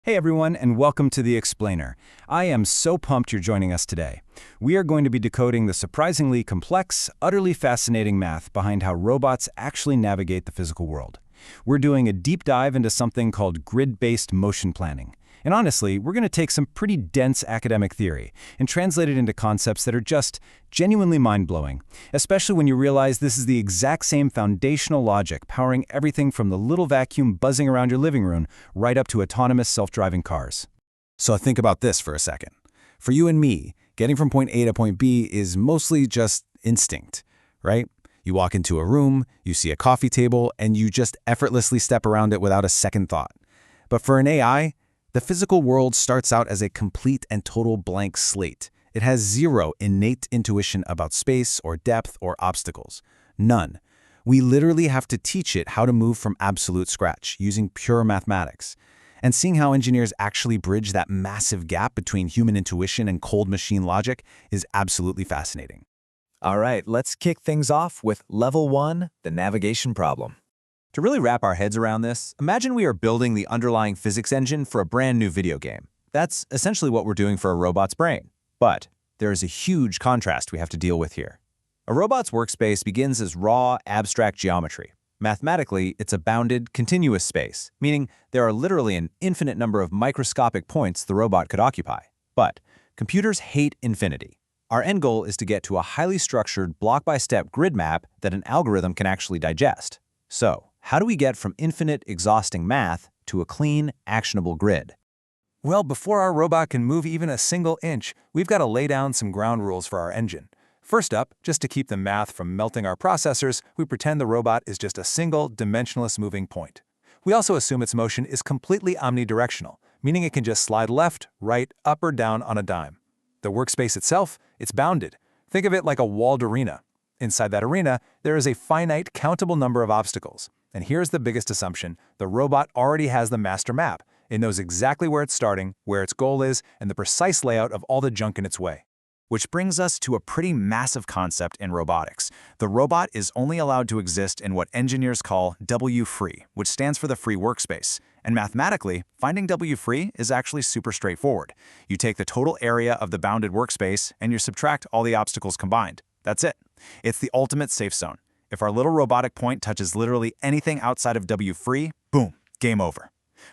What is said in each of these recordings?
Hey everyone, and welcome to The Explainer. I am so pumped you're joining us today. We are going to be decoding the surprisingly complex, utterly fascinating math behind how robots actually navigate the physical world. We're doing a deep dive into something called grid-based motion planning. And honestly, we're going to take some pretty dense academic theory and translate it into concepts that are just genuinely mind-blowing, especially when you realize this is the exact same foundational logic powering everything from the little vacuum buzzing around your living room right up to autonomous self-driving cars. So think about this for a second. For you and me, getting from point A to point B is mostly just instinct, right? You walk into a room, you see a coffee table, and you just effortlessly step around it without a second thought. But for an AI, the physical world starts out as a complete and total blank slate. It has zero innate intuition about space or depth or obstacles. None. We literally have to teach it how to move from absolute scratch using pure mathematics. And seeing how engineers actually bridge that massive gap between human intuition and cold machine logic is absolutely fascinating. All right, let's kick things off with Level 1, the navigation problem. To really wrap our heads around this, imagine we are building the underlying physics engine for a brand new video game. That's essentially what we're doing for a robot's brain. But there is a huge contrast we have to deal with here. A robot's workspace begins as raw, abstract geometry. Mathematically, it's a bounded, continuous space, meaning there are literally an infinite number of microscopic points the robot could occupy. But computers hate infinity. Our end goal is to get to a highly structured, block-by-step grid map that an algorithm can actually digest. So, how do we get from infinite, exhausting math to a clean, actionable grid? Well, before our robot can move even a single inch, we've got to lay down some ground rules for our engine. First up, just to keep the math from melting our processors, we pretend the robot is just a single, dimensionless moving point. We also assume its motion is completely omnidirectional, meaning it can just slide left, right, up or down on a dime. The workspace itself, it's bounded. Think of it like a walled arena. Inside that arena, there is a finite, countable number of obstacles. And here's the biggest assumption: the robot already has the master map. It knows exactly where it's starting, where its goal is, and the precise layout of all the junk in its way. Which brings us to a pretty massive concept in robotics. The robot is only allowed to exist in what engineers call W-free, which stands for the free workspace. And mathematically, finding W-free is actually super straightforward. You take the total area of the bounded workspace and you subtract all the obstacles combined. That's it. It's the ultimate safe zone. If our little robotic point touches literally anything outside of W-free, boom, game over.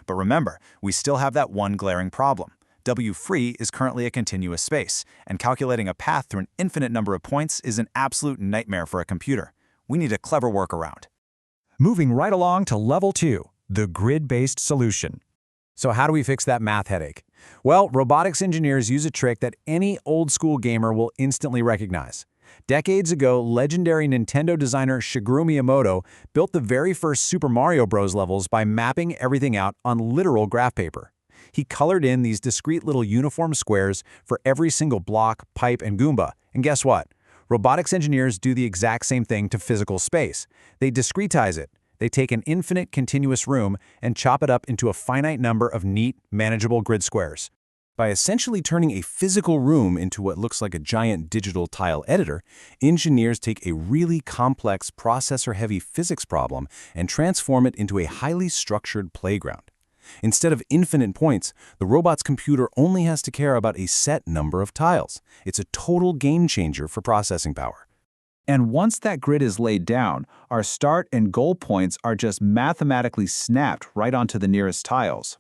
But remember, we still have that one glaring problem. W-free is currently a continuous space, and calculating a path through an infinite number of points is an absolute nightmare for a computer. We need a clever workaround. Moving right along to Level 2, the grid-based solution. So how do we fix that math headache? Well, robotics engineers use a trick that any old-school gamer will instantly recognize. Decades ago, legendary Nintendo designer Shigeru Miyamoto built the very first Super Mario Bros. Levels by mapping everything out on literal graph paper. He colored in these discrete little uniform squares for every single block, pipe, and Goomba. And guess what? Robotics engineers do the exact same thing to physical space. They discretize it. They take an infinite continuous room and chop it up into a finite number of neat, manageable grid squares. By essentially turning a physical room into what looks like a giant digital tile editor, engineers take a really complex processor-heavy physics problem and transform it into a highly structured playground. Instead of infinite points, the robot's computer only has to care about a set number of tiles. It's a total game changer for processing power. And once that grid is laid down, our start and goal points are just mathematically snapped right onto the nearest tiles.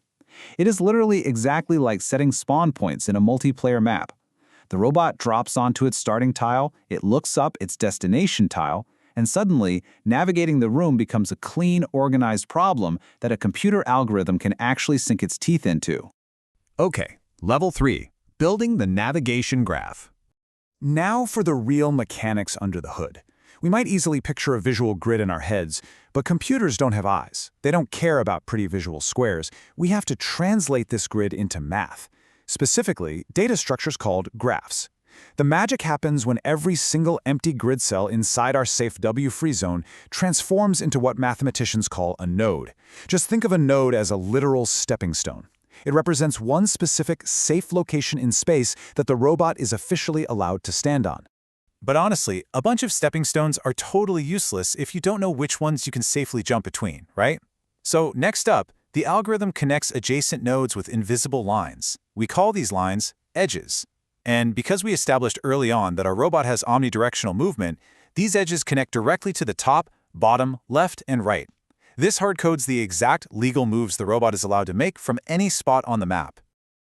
It is literally exactly like setting spawn points in a multiplayer map. The robot drops onto its starting tile, it looks up its destination tile, and suddenly, navigating the room becomes a clean, organized problem that a computer algorithm can actually sink its teeth into. Okay, Level 3, building the navigation graph. Now for the real mechanics under the hood. We might easily picture a visual grid in our heads, but computers don't have eyes. They don't care about pretty visual squares. We have to translate this grid into math. Specifically, data structures called graphs. The magic happens when every single empty grid cell inside our safe W-free zone transforms into what mathematicians call a node. Just think of a node as a literal stepping stone. It represents one specific, safe location in space that the robot is officially allowed to stand on. But honestly, a bunch of stepping stones are totally useless if you don't know which ones you can safely jump between, right? So next up, the The algorithm connects adjacent nodes with invisible lines. We call these lines edges. And because we established early on that our robot has omnidirectional movement, these edges connect directly to the top, bottom, left, and right. This hard-codes the exact legal moves the robot is allowed to make from any spot on the map.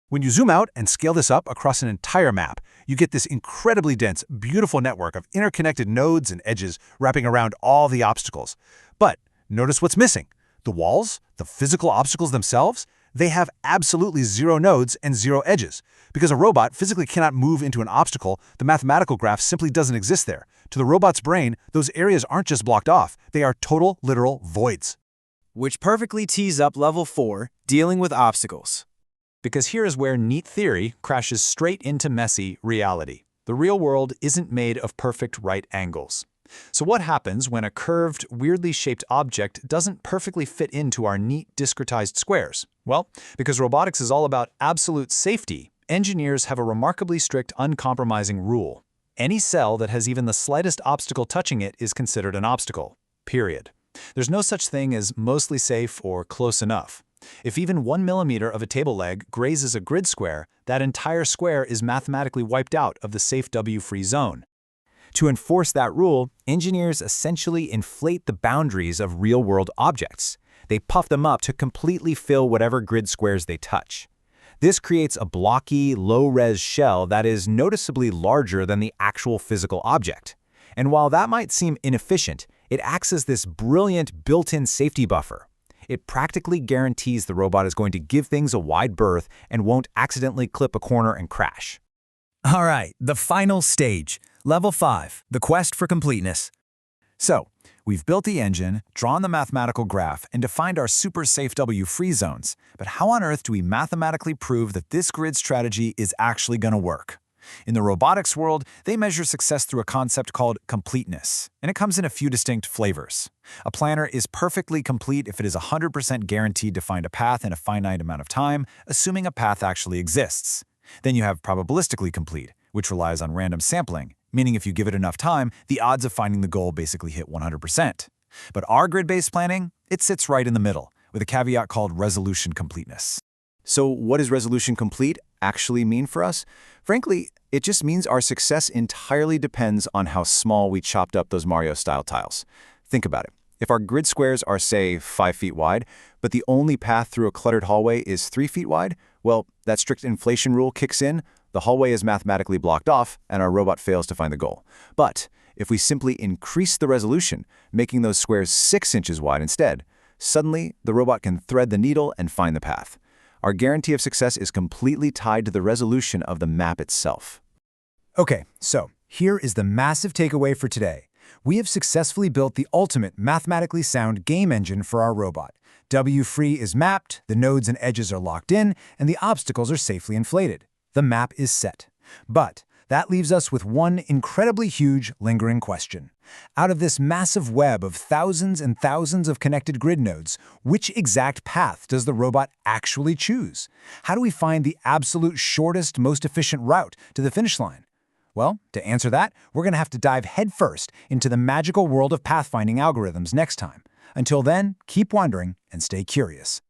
When you zoom out and scale this up across an entire map, you get this incredibly dense, beautiful network of interconnected nodes and edges wrapping around all the obstacles. But notice what's missing. The walls, the physical obstacles themselves, they have absolutely zero nodes and zero edges. Because a robot physically cannot move into an obstacle, the mathematical graph simply doesn't exist there. To the robot's brain, those areas aren't just blocked off, they are total, literal voids. Which perfectly tees up level 4, dealing with obstacles. Because here is where neat theory crashes straight into messy reality. The real world isn't made of perfect right angles. So what happens when a curved, weirdly shaped object doesn't perfectly fit into our neat, discretized squares? Well, because robotics is all about absolute safety, engineers have a remarkably strict, uncompromising rule. Any cell that has even the slightest obstacle touching it is considered an obstacle. Period. There's no such thing as mostly safe or close enough. If even 1 millimeter of a table leg grazes a grid square, that entire square is mathematically wiped out of the safe W-free zone. To enforce that rule, engineers essentially inflate the boundaries of real-world objects. They puff them up to completely fill whatever grid squares they touch. This creates a blocky, low-res shell that is noticeably larger than the actual physical object. And while that might seem inefficient, it acts as this brilliant built-in safety buffer. It practically guarantees the robot is going to give things a wide berth and won't accidentally clip a corner and crash. All right, the final stage. Level 5, the quest for completeness. So, we've built the engine, drawn the mathematical graph, and defined our super safe W-free zones. But how on earth do we mathematically prove that this grid strategy is actually going to work? In the robotics world, they measure success through a concept called completeness, and it comes in a few distinct flavors. A planner is perfectly complete if it is 100% guaranteed to find a path in a finite amount of time, assuming a path actually exists. Then you have probabilistically complete, which relies on random sampling, meaning if you give it enough time, the odds of finding the goal basically hit 100%. But our grid-based planning, it sits right in the middle, with a caveat called resolution completeness. So what does resolution complete actually mean for us? Frankly, it just means our success entirely depends on how small we chopped up those Mario-style tiles. Think about it. If our grid squares are, say, 5 feet wide, but the only path through a cluttered hallway is 3 feet wide, well, that strict inflation rule kicks in, the hallway is mathematically blocked off, and our robot fails to find the goal. But if we simply increase the resolution, making those squares 6 inches wide instead, suddenly the robot can thread the needle and find the path. Our guarantee of success is completely tied to the resolution of the map itself. Okay, so here is the massive takeaway for today. We have successfully built the ultimate mathematically sound game engine for our robot. W-free is mapped, the nodes and edges are locked in, and the obstacles are safely inflated. The map is set. But that leaves us with one incredibly huge, lingering question. Out of this massive web of thousands and thousands of connected grid nodes, which exact path does the robot actually choose? How do we find the absolute shortest, most efficient route to the finish line? Well, to answer that, we're going to have to dive headfirst into the magical world of pathfinding algorithms next time. Until then, keep wondering and stay curious.